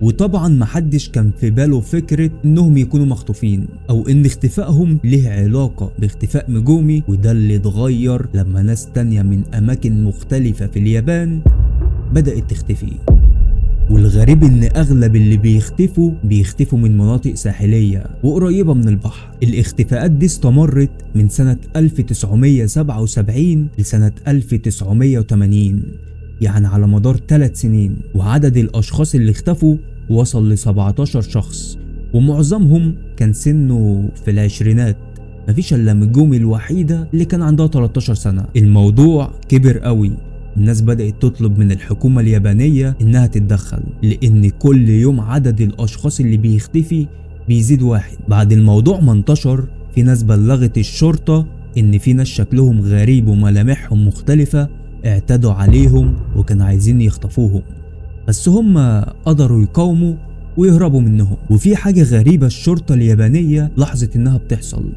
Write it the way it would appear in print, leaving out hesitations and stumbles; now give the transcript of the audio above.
وطبعا محدش كان في باله فكرة انهم يكونوا مخطوفين او ان اختفائهم له علاقة باختفاء ميجومي، وده اللي اتغير لما ناس تانية من اماكن مختلفة في اليابان بدأت تختفي. والغريب ان اغلب اللي بيختفوا من مناطق ساحلية وقريبة من البحر. الاختفاءات دي استمرت من سنة 1977 لسنة 1980، يعني على مدار 3 سنين، وعدد الاشخاص اللي اختفوا وصل ل 17 شخص، ومعظمهم كان سنه في العشرينات. مفيش الا ميجومي الوحيدة اللي كان عندها 13 سنة. الموضوع كبر قوي، الناس بدأت تطلب من الحكومة اليابانية انها تتدخل، لان كل يوم عدد الاشخاص اللي بيختفي بيزيد واحد. بعد الموضوع ما انتشر، في ناس بلغت الشرطة ان في ناس شكلهم غريب وملامحهم مختلفة اعتدوا عليهم وكانوا عايزين يخطفوهم، بس هم قدروا يقاوموا ويهربوا منهم. وفي حاجة غريبة الشرطة اليابانية لاحظت انها بتحصل،